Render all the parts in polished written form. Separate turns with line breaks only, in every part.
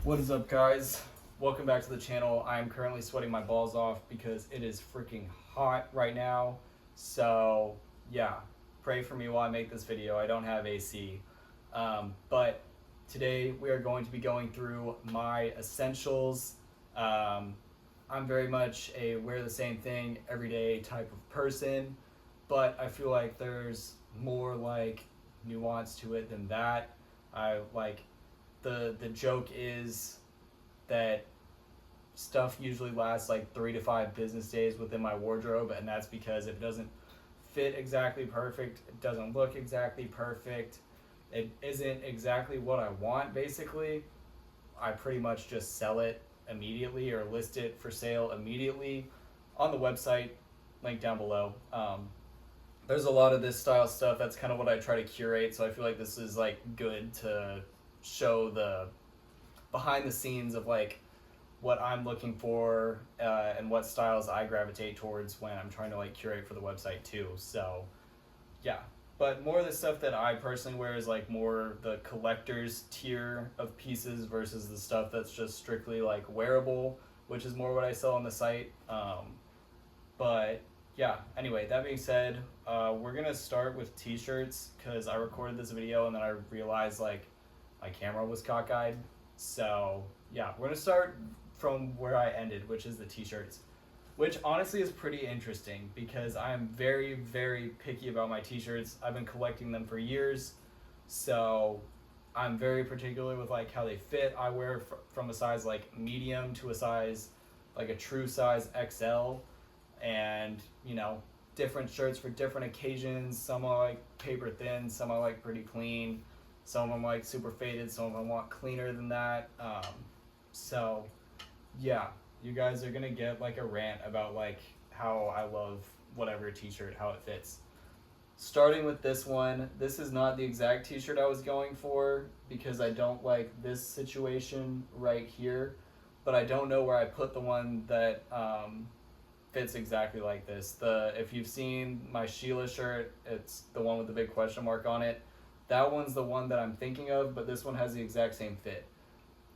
What is up, guys? Welcome back to the channel. I'm currently sweating my balls off because it is freaking hot right now. So yeah, pray for me while I make this video. I don't have AC. But today we are going to be going through my essentials. I'm very much a wear the same thing every day type of person, but I feel like there's more like nuance to it than that. I like the joke is that stuff usually lasts like 3 to 5 business days within my wardrobe, and that's because if it doesn't fit exactly perfect, it doesn't look exactly perfect, it isn't exactly what I want, basically, I pretty much just sell it immediately or list it for sale immediately on the website, link down below. There's a lot of this style stuff. That's kind of what I try to curate, so I feel like this is like good to show the behind the scenes of like what I'm looking for and what styles I gravitate towards when I'm trying to like curate for the website too. So yeah, but more of the stuff that I personally wear is like more the collector's tier of pieces versus the stuff that's just strictly like wearable, which is more what I sell on the site. But yeah, anyway, that being said, we're gonna start with t-shirts because I recorded this video and then I realized like my camera was cockeyed. So yeah, we're gonna start from where I ended, which is the t-shirts, which honestly is pretty interesting because I'm very, very picky about my t-shirts. I've been collecting them for years, so I'm very particular with like how they fit. I wear from a size like medium to a size like a true size XL, and you know, different shirts for different occasions. Some I like paper thin, some I like pretty clean, some of them like super faded, some of them want cleaner than that. So yeah, you guys are gonna get like a rant about like how I love whatever t-shirt, how it fits. Starting with this one, this is not the exact t-shirt I was going for because I don't like this situation right here, but I don't know where I put the one that fits exactly like this. If you've seen my Sheila shirt, it's the one with the big question mark on it. That one's the one that I'm thinking of, but this one has the exact same fit.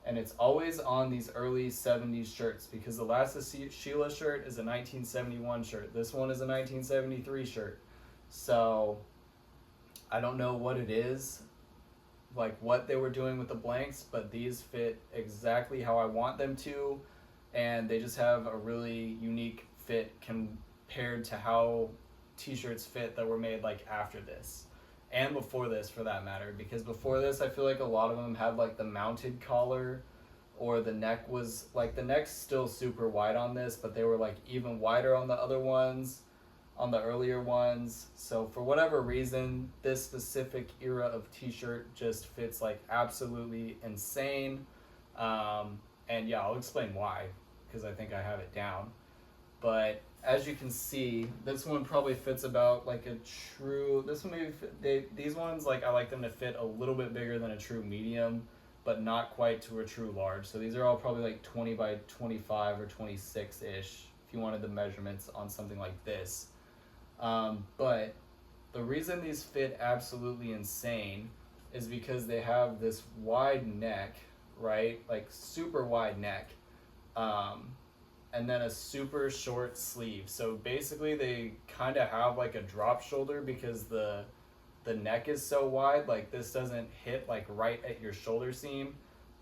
And it's always on these early 70s shirts because the last Sheila shirt is a 1971 shirt. This one is a 1973 shirt. So I don't know what it is, like what they were doing with the blanks, but these fit exactly how I want them to, and they just have a really unique fit compared to how t-shirts fit that were made like after this and before this, for that matter, because before this I feel like a lot of them had like the mounted collar, or the neck was like, the neck's still super wide on this, but they were like even wider on the other ones, on the earlier ones. So for whatever reason, this specific era of t-shirt just fits like absolutely insane. And yeah, I'll explain why, because I think I have it down. But as you can see, this one probably fits about like a true, this one maybe fit, these ones, like I like them to fit a little bit bigger than a true medium, but not quite to a true large. So these are all probably like 20 by 25 or 26-ish if you wanted the measurements on something like this. But the reason these fit absolutely insane is because they have this wide neck, right? Like super wide neck. And then a super short sleeve. So basically they kind of have like a drop shoulder because the neck is so wide. Like this doesn't hit like right at your shoulder seam,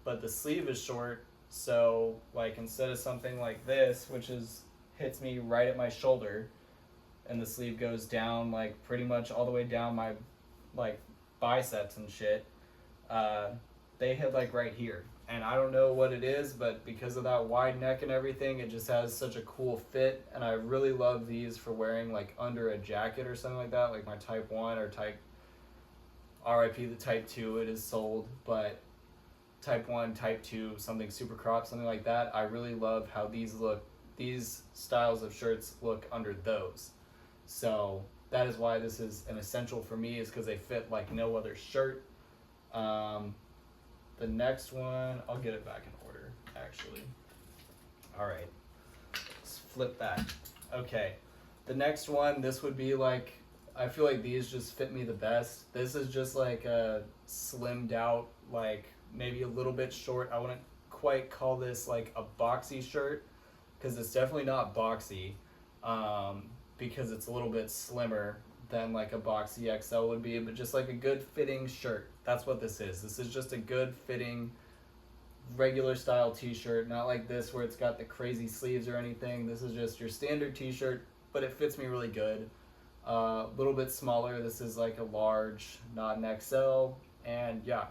but the sleeve is short. So like instead of something like this, which hits me right at my shoulder, and the sleeve goes down like pretty much all the way down my like biceps and shit, they hit like right here. And I don't know what it is, but because of that wide neck and everything, it just has such a cool fit. And I really love these for wearing like under a jacket or something like that, like my type 1 or type, RIP the type 2, it is sold, but type 1, type 2, something super cropped, something like that. I really love how these styles of shirts look under those. So that is why this is an essential for me, is because they fit like no other shirt. The next one, I'll get it back in order, actually. All right, let's flip that. Okay, the next one, this would be like, I feel like these just fit me the best. This is just like a slimmed out, like maybe a little bit short. I wouldn't quite call this like a boxy shirt, because it's definitely not boxy, because it's a little bit slimmer than like a boxy XL would be, but just like a good fitting shirt. That's what this is. This is just a good fitting regular style t-shirt, not like this where it's got the crazy sleeves or anything. This is just your standard t-shirt, but it fits me really good. A little bit smaller. This is like a large, not an XL, and yeah,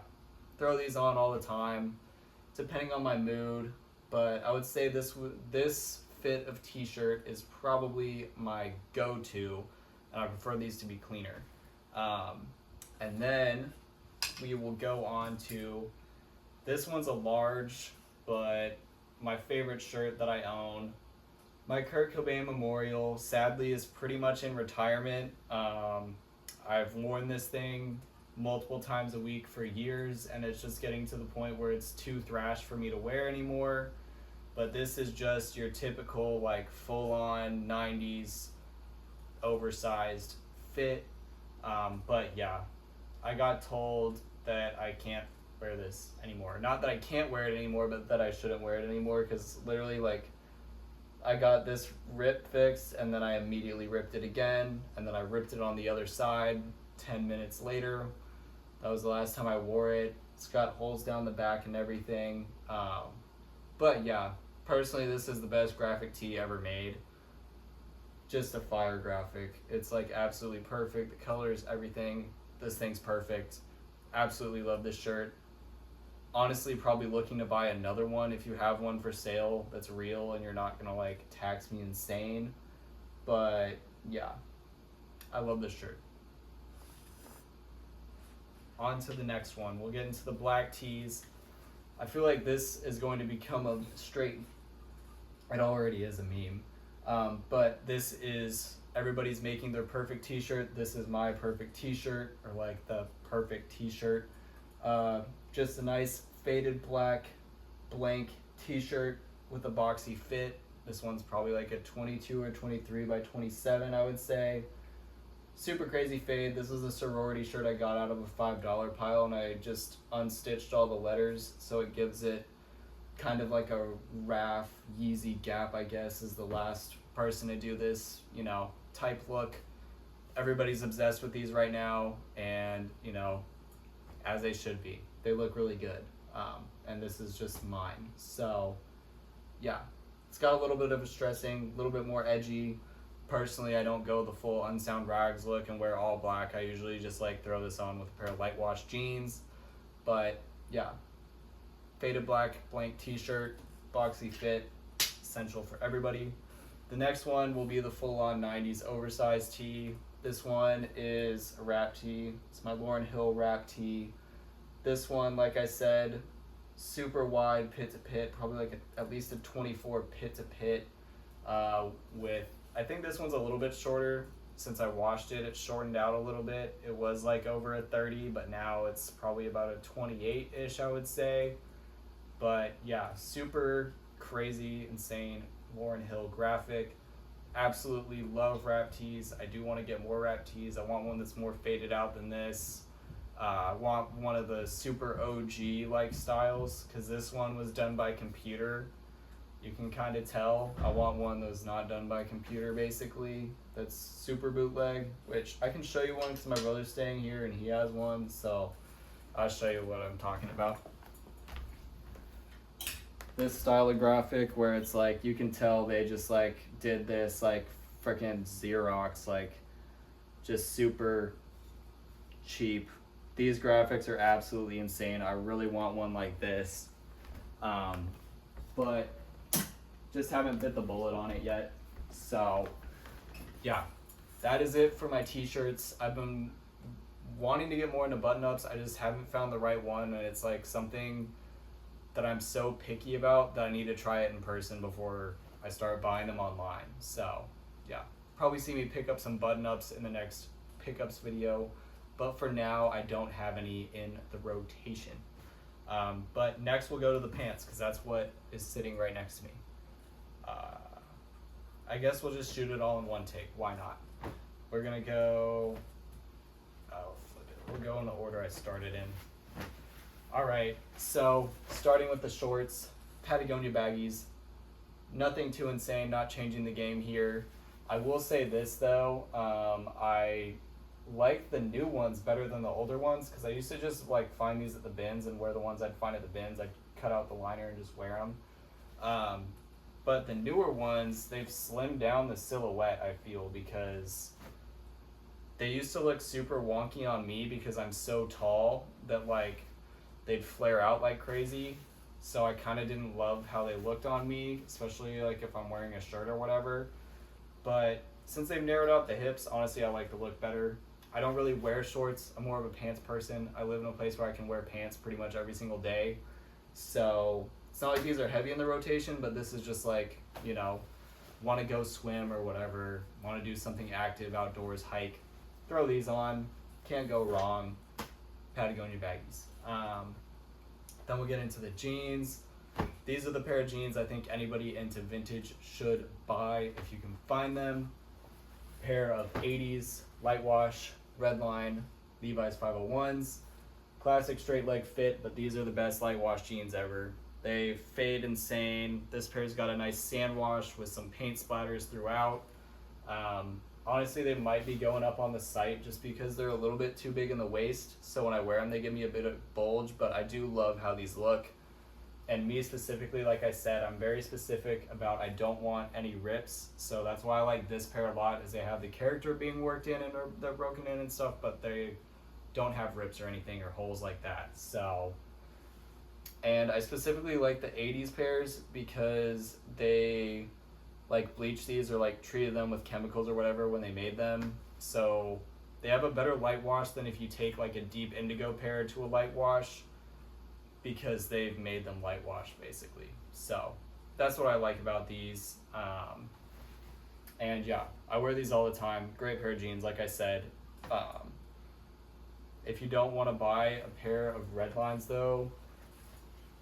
throw these on all the time depending on my mood, but I would say this fit of t-shirt is probably my go-to, and I prefer these to be cleaner. And then we will go on to, this one's a large, but my favorite shirt that I own. My Kurt Cobain Memorial, sadly, is pretty much in retirement. I've worn this thing multiple times a week for years, and it's just getting to the point where it's too thrash for me to wear anymore. But this is just your typical like full-on 90s oversized fit. But yeah, I got told that I can't wear this anymore. Not that I can't wear it anymore, but that I shouldn't wear it anymore, because literally like I got this rip fixed and then I immediately ripped it again, and then I ripped it on the other side 10 minutes later. That was the last time I wore it. It's got holes down the back and everything. But yeah, personally this is the best graphic tee ever made. Just a fire graphic. It's like absolutely perfect. The colors, everything. This thing's perfect. Absolutely love this shirt. Honestly, probably looking to buy another one if you have one for sale that's real and you're not gonna like tax me insane. But yeah, I love this shirt. On to the next one. We'll get into the black tees. I feel like this is going to become a straight, it already is a meme. But this is, everybody's making their perfect t-shirt. This is my perfect t-shirt, or like the perfect t-shirt. Just a nice faded black blank t-shirt with a boxy fit. This one's probably like a 22 or 23 by 27, I would say. Super crazy fade. This is a sorority shirt I got out of a $5 pile, and I just unstitched all the letters, so it gives it kind of like a Raf Yeezy Gap, I guess, is the last person to do this, you know, type look. Everybody's obsessed with these right now, and you know, as they should be. They look really good, and this is just mine. So yeah, it's got a little bit of a stressing, a little bit more edgy. Personally, I don't go the full Unsound Rags look and wear all black. I usually just like throw this on with a pair of light wash jeans. But yeah, faded black blank t-shirt, boxy fit, essential for everybody. The next one will be the full-on 90s oversized tee. This one is a wrap tee. It's my Lauryn Hill wrap tee. This one, like I said, super wide pit to pit, probably like at least a 24 pit to pit, with, I think this one's a little bit shorter. Since I washed it, it shortened out a little bit. It was like over a 30, but now it's probably about a 28-ish, I would say. But yeah, super crazy, insane Lauryn Hill graphic. Absolutely love wrap tees. I do want to get more wrap tees. I want one that's more faded out than this. I want one of the super OG like styles, because this one was done by computer. You can kind of tell. I want one that's not done by computer, basically. That's super bootleg, which I can show you one because my brother's staying here and he has one, so I'll show you what I'm talking about. This style of graphic where it's like, you can tell they just like did this like freaking Xerox, like just super cheap. These graphics are absolutely insane. I really want one like this, but just haven't bit the bullet on it yet. So yeah, that is it for my t-shirts. I've been wanting to get more into button-ups. I just haven't found the right one, and it's like something that I'm so picky about that I need to try it in person before I start buying them online. So yeah, probably see me pick up some button-ups in the next pickups video, but for now I don't have any in the rotation. But next we'll go to the pants, because that's what is sitting right next to me. I guess we'll just shoot it all in one take. Why not? We're gonna go, flip it. We'll go in the order I started in. All right, so starting with the shorts. Patagonia baggies. Nothing too insane, not changing the game here. I will say this though, I like the new ones better than the older ones because I used to just like find these at the bins and wear the ones I'd find at the bins. I'd cut out the liner and just wear them. But the newer ones, they've slimmed down the silhouette, I feel, because they used to look super wonky on me because I'm so tall that like they'd flare out like crazy. So I kind of didn't love how they looked on me, especially like if I'm wearing a shirt or whatever. But since they've narrowed out the hips, honestly, I like the look better. I don't really wear shorts. I'm more of a pants person. I live in a place where I can wear pants pretty much every single day. So it's not like these are heavy in the rotation, but this is just like, you know, want to go swim or whatever, want to do something active outdoors, hike, throw these on, can't go wrong. Patagonia baggies. Then we'll get into the jeans. These are the pair of jeans I think anybody into vintage should buy if you can find them. Pair of 80s light wash red line Levi's 501s. Classic straight leg fit, but these are the best light wash jeans ever. They fade insane. This pair's got a nice sand wash with some paint splatters throughout. Honestly, they might be going up on the site just because they're a little bit too big in the waist. So when I wear them, they give me a bit of bulge, but I do love how these look. And me specifically, like I said, I'm very specific about I don't want any rips. So that's why I like this pair a lot, is they have the character being worked in and they're broken in and stuff, but they don't have rips or anything or holes like that. So, and I specifically like the 80s pairs because they like bleached these or like treated them with chemicals or whatever when they made them. So they have a better light wash than if you take like a deep indigo pair to a light wash, because they've made them light wash basically. So that's what I like about these. And yeah, I wear these all the time. Great pair of jeans, like I said. If you don't want to buy a pair of red lines though,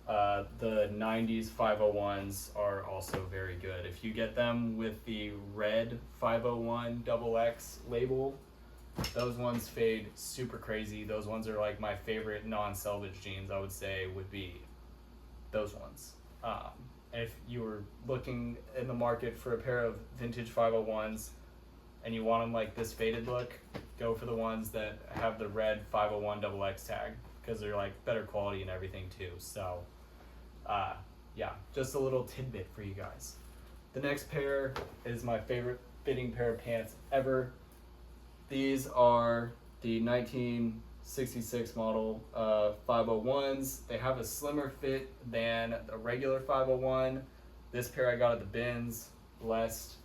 the 90s 501s are also very good. If you get them with the red 501 XX label, those ones fade super crazy. Those ones are like my favorite non-selvage jeans, I would say, would be those ones. If you were looking in the market for a pair of vintage 501s and you want them like this faded look, go for the ones that have the red 501 XX tag, because they're like better quality and everything too. So yeah, just a little tidbit for you guys. The next pair is my favorite fitting pair of pants ever. These are the 1966 model 501s. They have a slimmer fit than a regular 501. This pair I got at the bins, blessed.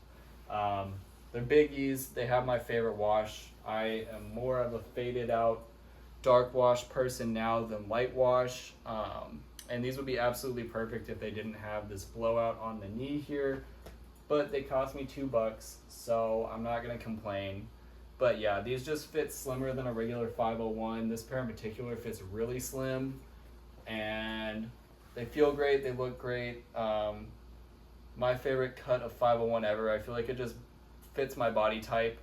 They're biggies. They have my favorite wash. I am more of a faded out dark wash person now than light wash. And these would be absolutely perfect if they didn't have this blowout on the knee here. But they cost me $2, so I'm not gonna complain. But yeah, these just fit slimmer than a regular 501. This pair in particular fits really slim, and they feel great, they look great. My favorite cut of 501 ever. I feel like it just fits my body type.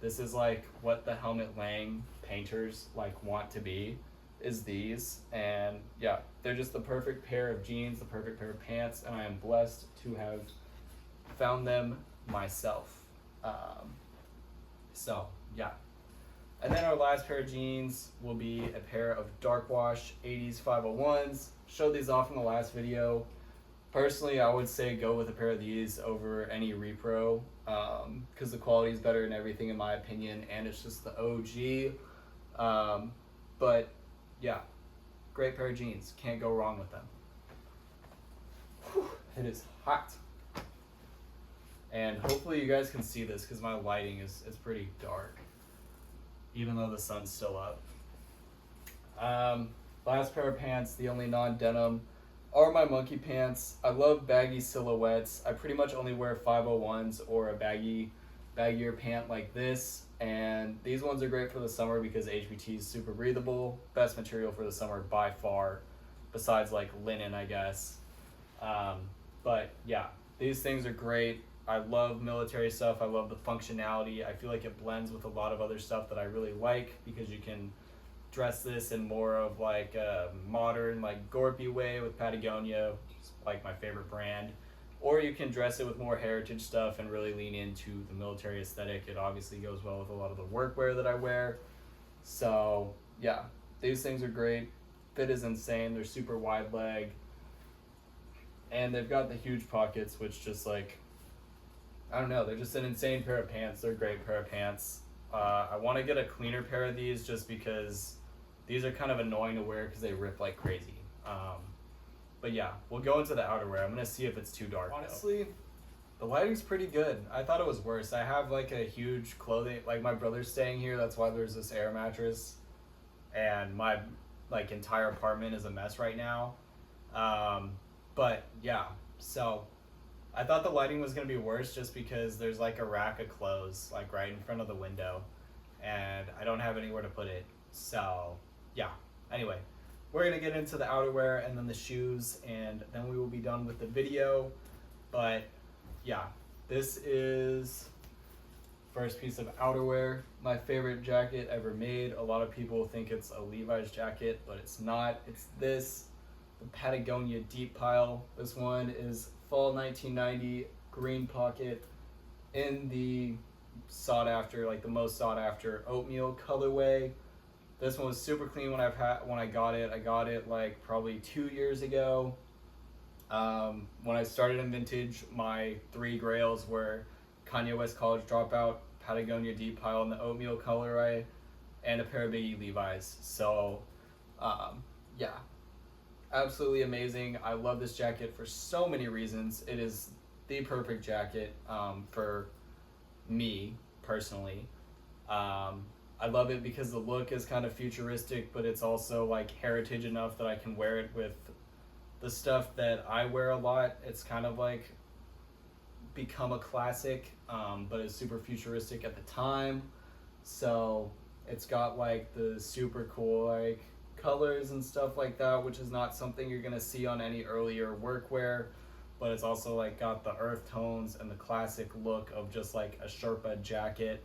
This is like what the Helmut Lang painters like want to be, is these. And yeah, they're just the perfect pair of jeans, the perfect pair of pants, and I am blessed to have found them myself. So yeah, and then our last pair of jeans will be a pair of dark wash 80s 501s. Showed these off in the last video. Personally, I would say go with a pair of these over any repro, because the quality is better and everything in my opinion, and it's just the OG. But yeah, great pair of jeans, can't go wrong with them. Whew, it is hot. And hopefully you guys can see this because my lighting is pretty dark, even though the sun's still up. Last pair of pants, the only non-denim, are my monkey pants. I love baggy silhouettes. I pretty much only wear 501s or a baggier pant like this. And these ones are great for the summer because HBT is super breathable. Best material for the summer by far, besides like linen, I guess. But yeah, these things are great. I love military stuff. I love the functionality. I feel like it blends with a lot of other stuff that I really like because you can dress this in more of like a modern, like Gorpy way with Patagonia, like my favorite brand. Or you can dress it with more heritage stuff and really lean into the military aesthetic. It obviously goes well with a lot of the workwear that I wear. So yeah, these things are great. Fit is insane. They're super wide leg. And they've got the huge pockets, which just like, I don't know, they're just an insane pair of pants. They're a great pair of pants. I want to get a cleaner pair of these just because these are kind of annoying to wear because they rip like crazy. But yeah, we'll go into the outerwear. I'm going to see if it's too dark. Honestly, the lighting's pretty good. I thought it was worse. I have like a huge clothing, like my brother's staying here. That's why there's this air mattress. And my like entire apartment is a mess right now. But yeah, so I thought the lighting was going to be worse just because there's like a rack of clothes like right in front of the window. And I don't have anywhere to put it. So yeah, anyway. We're going to get into the outerwear and then the shoes, and then we will be done with the video. But yeah, this is first piece of outerwear. My favorite jacket ever made. A lot of people think it's a Levi's jacket, but it's not. It's this, the Patagonia Deep Pile. This one is fall 1990 green pocket in the sought after, like the most sought after oatmeal colorway. This one was super clean when I got it. I got it like probably 2 years ago. When I started in vintage, my 3 grails were Kanye West College Dropout, Patagonia Deep Pile in the oatmeal colorway, and a pair of Biggie Levi's. So, yeah, absolutely amazing. I love this jacket for so many reasons. It is the perfect jacket for me personally. I love it because the look is kind of futuristic, but it's also like heritage enough that I can wear it with the stuff that I wear a lot. It's kind of like become a classic, but it's super futuristic at the time. So it's got like the super cool like colors and stuff like that, which is not something you're gonna see on any earlier workwear, but it's also like got the earth tones and the classic look of just like a Sherpa jacket.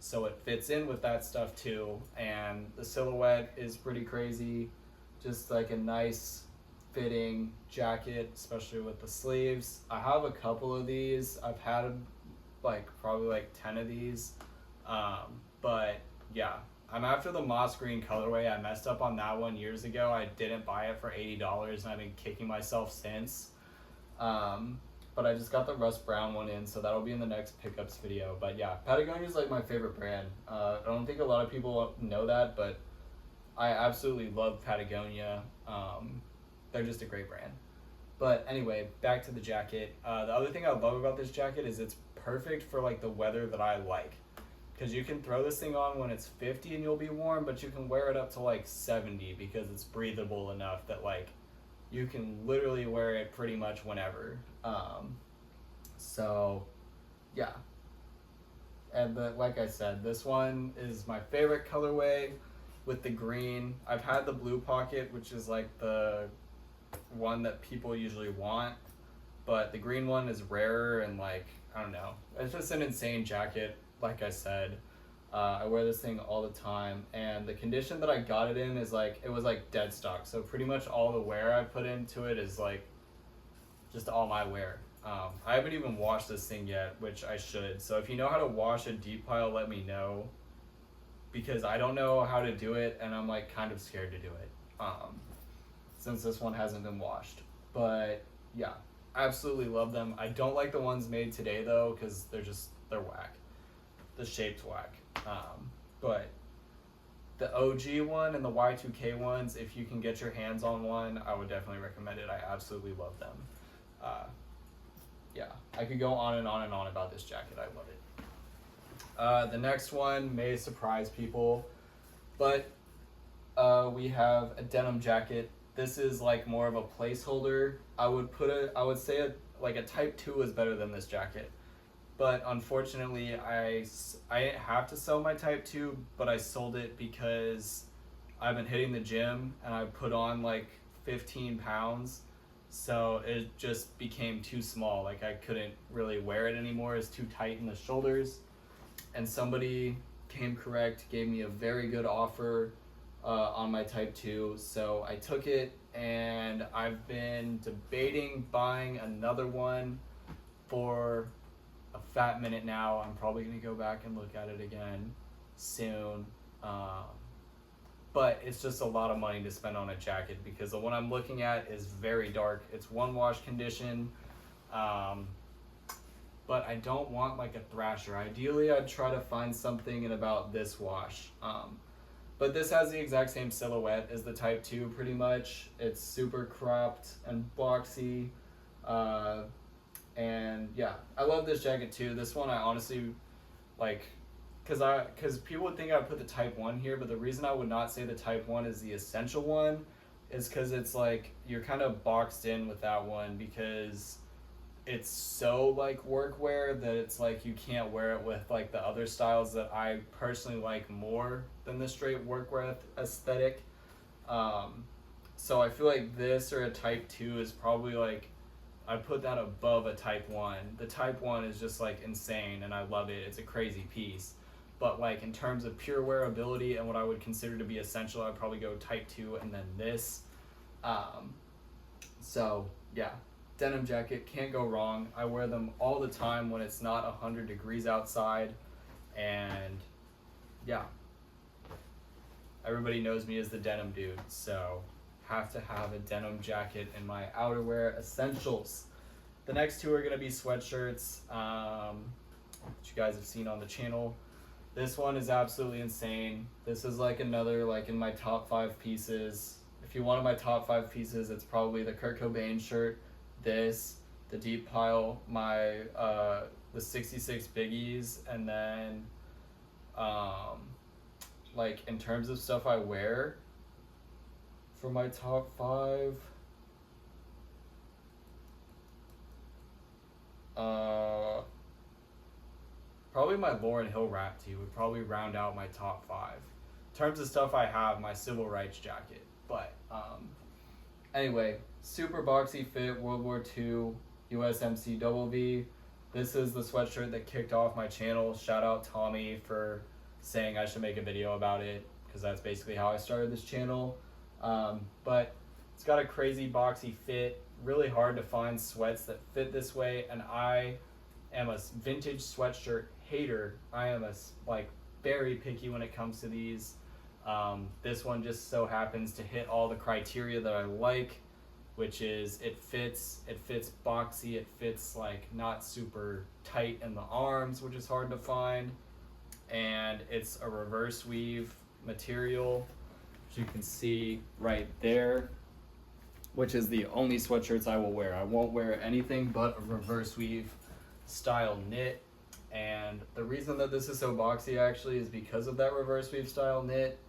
So it fits in with that stuff too, and the silhouette is pretty crazy. Just like a nice fitting jacket, especially with the sleeves. I have a couple of these. I've had like probably like 10 of these, but yeah, I'm after the moss green colorway. I messed up on that one years ago. I didn't buy it for $80, and I've been kicking myself since. But I just got the rust brown one in, so that'll be in the next pickups video. But yeah, Patagonia is like my favorite brand. I don't think a lot of people know that, but I absolutely love Patagonia. They're just a great brand. But anyway, back to the jacket. The other thing I love about this jacket is it's perfect for like the weather that I like. Because you can throw this thing on when it's 50 and you'll be warm, but you can wear it up to like 70 because it's breathable enough that like you can literally wear it pretty much whenever. So yeah. And like I said, this one is my favorite colorway with the green. I've had the blue pocket, which is like the one that people usually want, but the green one is rarer and like, I don't know. It's just an insane jacket, like I said. I wear this thing all the time, and the condition that I got it in is like, it was like dead stock. So pretty much all the wear I put into it is like just all my wear. I haven't even washed this thing yet, which I should. So if you know how to wash a deep pile, let me know, because I don't know how to do it, and I'm like kind of scared to do it since this one hasn't been washed. But yeah, absolutely love them. I don't like the ones made today though, because they're whack. The shape's whack. But the OG one and the Y2K ones, if you can get your hands on one, I would definitely recommend it. I absolutely love them. Yeah, I could go on and on and on about this jacket. I love it. The next one may surprise people, but we have a denim jacket. This is like more of a placeholder. I would say like a type 2 is better than this jacket. But unfortunately, I didn't have to sell my type 2, but I sold it because I've been hitting the gym and I put on like 15 pounds. So it just became too small. Like I couldn't really wear it anymore. It's too tight in the shoulders. And somebody came correct, gave me a very good offer on my type 2. So I took it, and I've been debating buying another one for a fat minute now. I'm probably going to go back and look at it again soon. But it's just a lot of money to spend on a jacket because the one I'm looking at is very dark. It's one wash condition, but I don't want like a Thrasher. Ideally, I'd try to find something in about this wash. But this has the exact same silhouette as the Type 2 pretty much. It's super cropped and boxy. And yeah, I love this jacket too. This one I honestly like, because people would think I would put the Type 1 here, but the reason I would not say the Type 1 is the essential one is because it's like you're kind of boxed in with that one because it's so like workwear that it's like you can't wear it with like the other styles that I personally like more than the straight workwear aesthetic. So I feel like this or a Type 2 is probably like, I'd put that above a Type 1. The Type 1 is just like insane and I love it. It's a crazy piece. But like in terms of pure wearability and what I would consider to be essential, I'd probably go Type 2 and then this. So yeah, denim jacket, can't go wrong. I wear them all the time when it's not 100 degrees outside. And yeah, everybody knows me as the denim dude. So have to have a denim jacket in my outerwear essentials. The next two are gonna be sweatshirts, which you guys have seen on the channel. This one is absolutely insane. This is like another, like in my top 5 pieces. If you wanted my top 5 pieces, it's probably the Kurt Cobain shirt, this, the deep pile, my the 66 biggies, and then like in terms of stuff I wear for my top 5, probably my Lauryn Hill rap tee would probably round out my top 5. In terms of stuff I have, my civil rights jacket. But anyway, super boxy fit, World War II, USMC Double V. This is the sweatshirt that kicked off my channel. Shout out Tommy for saying I should make a video about it, because that's basically how I started this channel. But it's got a crazy boxy fit, really hard to find sweats that fit this way, and I am a vintage sweatshirt hater. I am like very picky when it comes to these. This one just so happens to hit all the criteria that I like, which is it fits boxy, it fits like not super tight in the arms, which is hard to find, and it's a reverse weave material, which you can see right there, which is the only sweatshirts I will wear. I won't wear anything but a reverse weave style knit. And the reason that this is so boxy actually is because of that reverse weave style knit.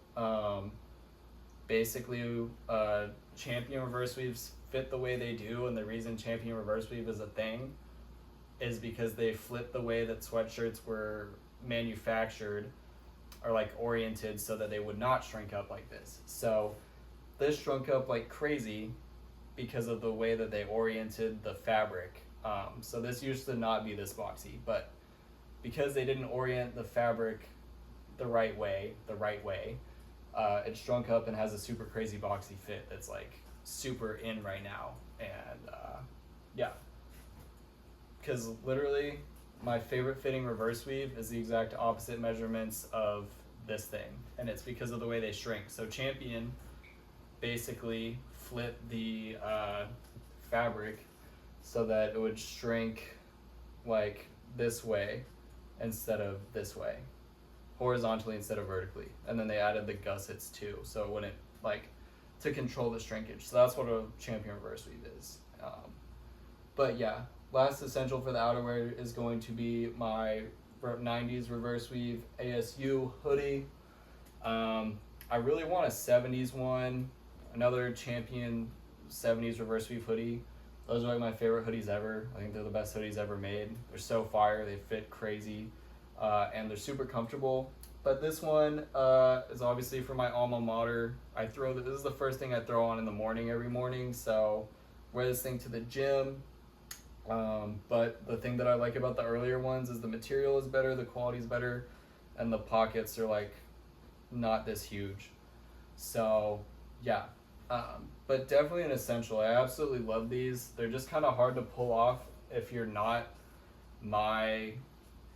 Basically, Champion reverse weaves fit the way they do, and the reason Champion reverse weave is a thing is because they flip the way that sweatshirts were manufactured, or like oriented, so that they would not shrink up like this. So this shrunk up like crazy because of the way that they oriented the fabric. So this used to not be this boxy, but because they didn't orient the fabric the right way, it shrunk up and has a super crazy boxy fit that's like super in right now. And yeah, because literally my favorite fitting reverse weave is the exact opposite measurements of this thing, and it's because of the way they shrink. So Champion basically flipped the fabric so that it would shrink like this way instead of this way, horizontally instead of vertically, and then they added the gussets too, so it wouldn't, like, to control the shrinkage. So that's what a Champion reverse weave is. But yeah, last essential for the outerwear is going to be my 90s reverse weave ASU hoodie. I really want a 70s one, another Champion 70s reverse weave hoodie. Those are like my favorite hoodies ever. I think they're the best hoodies ever made. They're so fire, they fit crazy, and they're super comfortable. But this one is obviously for my alma mater. This is the first thing I throw on in the morning every morning, so wear this thing to the gym. But the thing that I like about the earlier ones is the material is better, the quality is better, and the pockets are like not this huge. So yeah, but definitely an essential. I absolutely love these. They're just kind of hard to pull off if you're not my,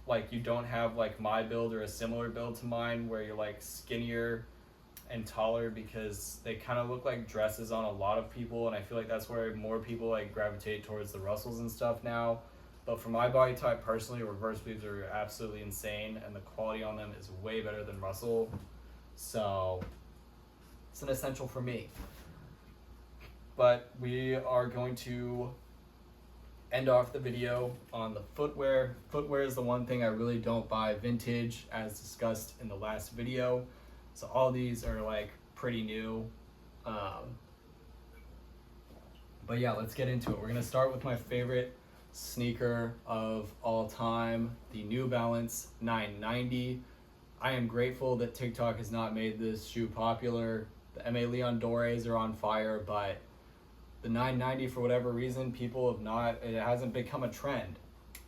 like, you don't have like my build or a similar build to mine where you're like skinnier and taller, because they kind of look like dresses on a lot of people, and I feel like that's where more people like gravitate towards the Russells and stuff now. But for my body type personally, reverse sleeves are absolutely insane, and the quality on them is way better than Russell. So it's an essential for me. But we are going to end off the video on the footwear. Footwear is the one thing I really don't buy vintage, as discussed in the last video. So all these are like pretty new. But yeah, let's get into it. We're gonna start with my favorite sneaker of all time, the New Balance 990. I am grateful that TikTok has not made this shoe popular. The MA Leon Dores are on fire, but the 990, for whatever reason, people have not, it hasn't become a trend.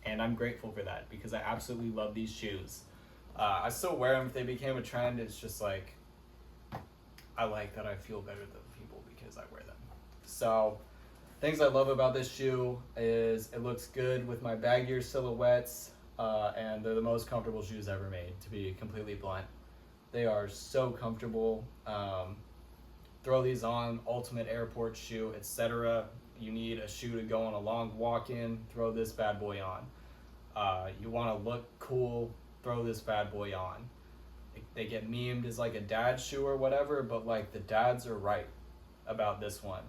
And I'm grateful for that, because I absolutely love these shoes. I still wear them if they became a trend. It's just like, I like that I feel better than people because I wear them. So, things I love about this shoe is it looks good with my baggier silhouettes, and they're the most comfortable shoes ever made, to be completely blunt. They are so comfortable. Throw these on, ultimate airport shoe, etc. You need a shoe to go on a long walk-in, throw this bad boy on. You want to look cool, throw this bad boy on. They get memed as like a dad shoe or whatever, but like the dads are right about this one.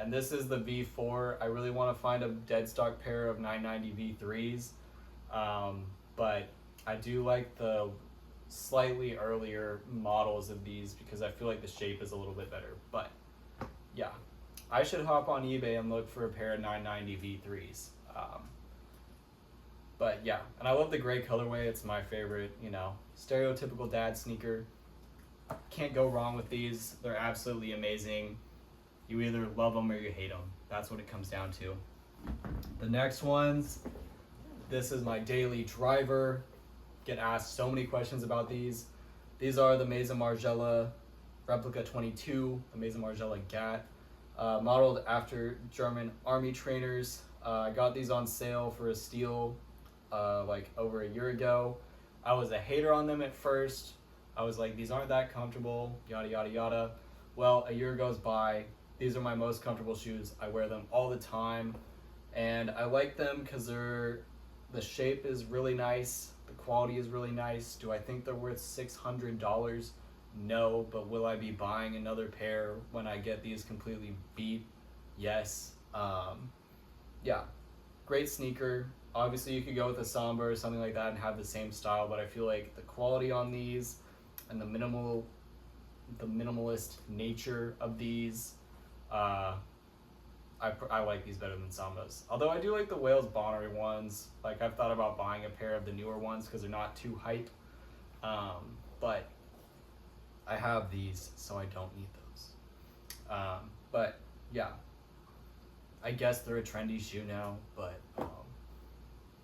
And this is the V4. I really want to find a dead stock pair of 990 V3s, but I do like the slightly earlier models of these because I feel like the shape is a little bit better. But yeah, I should hop on eBay and look for a pair of 990 V3s. But yeah, and I love the gray colorway. It's my favorite, you know, stereotypical dad sneaker. Can't go wrong with these. They're absolutely amazing. You either love them or you hate them. That's what it comes down to. The next ones, this is my daily driver. Get asked so many questions about these. These are the Mesa Margiela Replica 22, the Mesa Margiela GAT, modeled after German army trainers. I got these on sale for a steal like over a year ago. I was a hater on them at first. I was like, these aren't that comfortable, yada yada yada. Well, a year goes by. These are my most comfortable shoes. I wear them all the time, and I like them because the shape is really nice. The quality is really nice. Do I think they're worth $600? No, but will I be buying another pair when I get these completely beat? Yes. Yeah, great sneaker. Obviously, you could go with a Samba or something like that and have the same style, but I feel like the quality on these and the minimalist nature of these, I like these better than Sambas. Although I do like the Wales Bonnery ones. Like, I've thought about buying a pair of the newer ones because they're not too hype. But I have these, so I don't need those. But yeah, I guess they're a trendy shoe now, but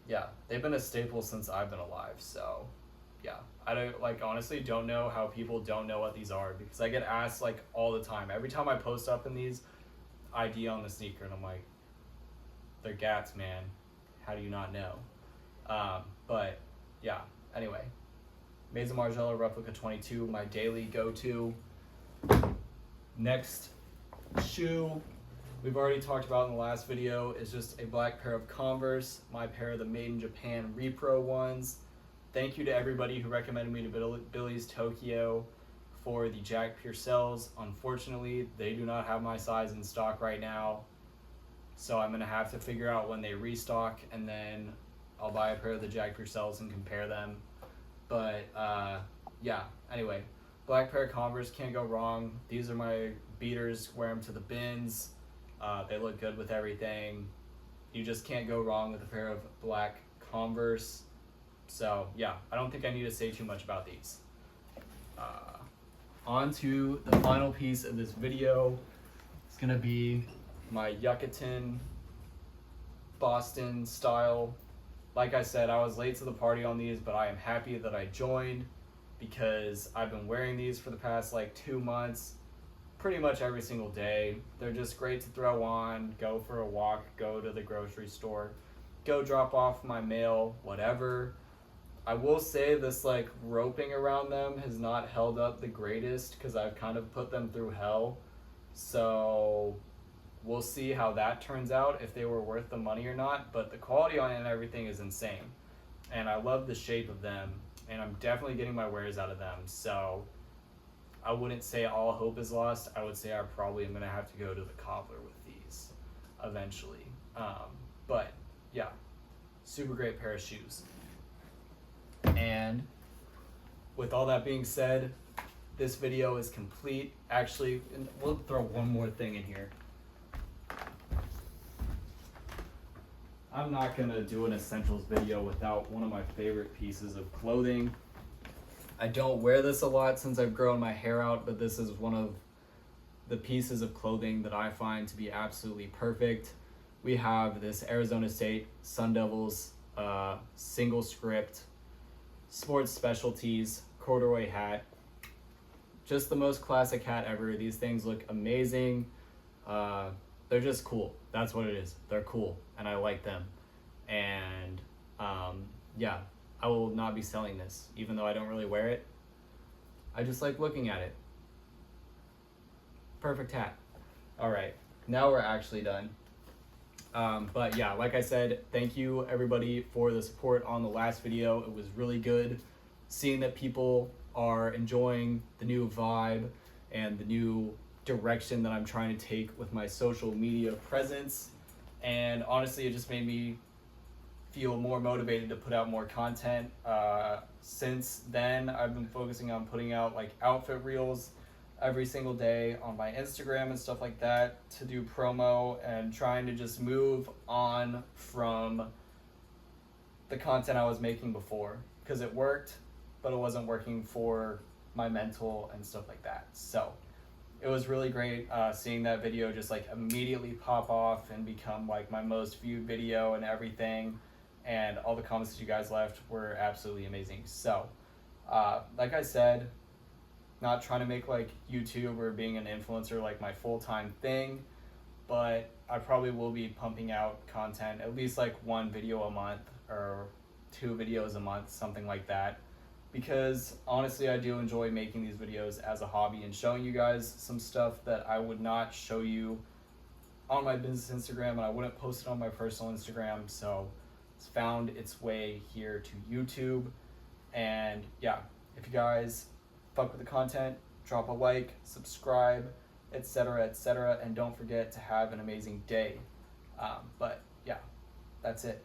yeah, they've been a staple since I've been alive. So yeah, I honestly don't know how people don't know what these are, because I get asked like all the time. Every time I post up in these, ID on the sneaker, and I'm like, they're GATs, man. How do you not know? But yeah, anyway, Mesa Margiela Replica 22, my daily go-to. Next shoe we've already talked about in the last video is just a black pair of Converse, my pair of the Made in Japan Repro ones. Thank you to everybody who recommended me to Billy's Tokyo for the Jack Purcells. Unfortunately, they do not have my size in stock right now, so I'm gonna have to figure out when they restock, and then I'll buy a pair of the Jack Purcells and compare them. But yeah, anyway, black pair of Converse, can't go wrong. These are my beaters, wear them to the bins. They look good with everything. You just can't go wrong with a pair of black Converse. So yeah, I don't think I need to say too much about these. On to the final piece of this video. It's gonna be my Yucatan Boston style. Like I said, I was late to the party on these, but I am happy that I joined. because I've been wearing these for the past like 2 months, pretty much every single day. They're just great to throw on, go for a walk, go to the grocery store, go drop off my mail, whatever. I will say this like roping around them has not held up the greatest because I've kind of put them through hell. So we'll see how that turns out, if they were worth the money or not. But the quality on it and everything is insane. And I love the shape of them, and I'm definitely getting my wears out of them. So I wouldn't say all hope is lost. I would say I probably am going to have to go to the cobbler with these eventually. But yeah, super great pair of shoes. And with all that being said, this video is complete. Actually, we'll throw one more thing in here. I'm not gonna do an essentials video without one of my favorite pieces of clothing. I don't wear this a lot since I've grown my hair out, but this is one of the pieces of clothing that I find to be absolutely perfect. We have this Arizona State Sun Devils single script sports specialties corduroy hat. Just the most classic hat ever. These things look amazing. They're just cool. That's what it is. They're cool, and I like them. And yeah, I will not be selling this, even though I don't really wear it. I just like looking at it. Perfect hat. All right, now we're actually done. But yeah, like I said, thank you everybody for the support on the last video. It was really good seeing that people are enjoying the new vibe and the new direction that I'm trying to take with my social media presence. And honestly, it just made me feel more motivated to put out more content. Since then, I've been focusing on putting out like outfit reels every single day on my Instagram and stuff like that to do promo, and trying to just move on from the content I was making before, because it worked, but it wasn't working for my mental and stuff like that. So it was really great seeing that video just like immediately pop off and become like my most viewed video and everything. And all the comments that you guys left were absolutely amazing. So like I said, not trying to make like YouTube or being an influencer like my full-time thing, but I probably will be pumping out content, at least like one video a month or 2 videos a month, something like that. Because honestly, I do enjoy making these videos as a hobby and showing you guys some stuff that I would not show you on my business Instagram, and I wouldn't post it on my personal Instagram. So it's found its way here to YouTube. And yeah, if you guys fuck with the content, drop a like, subscribe, etc., and don't forget to have an amazing day. But yeah, that's it.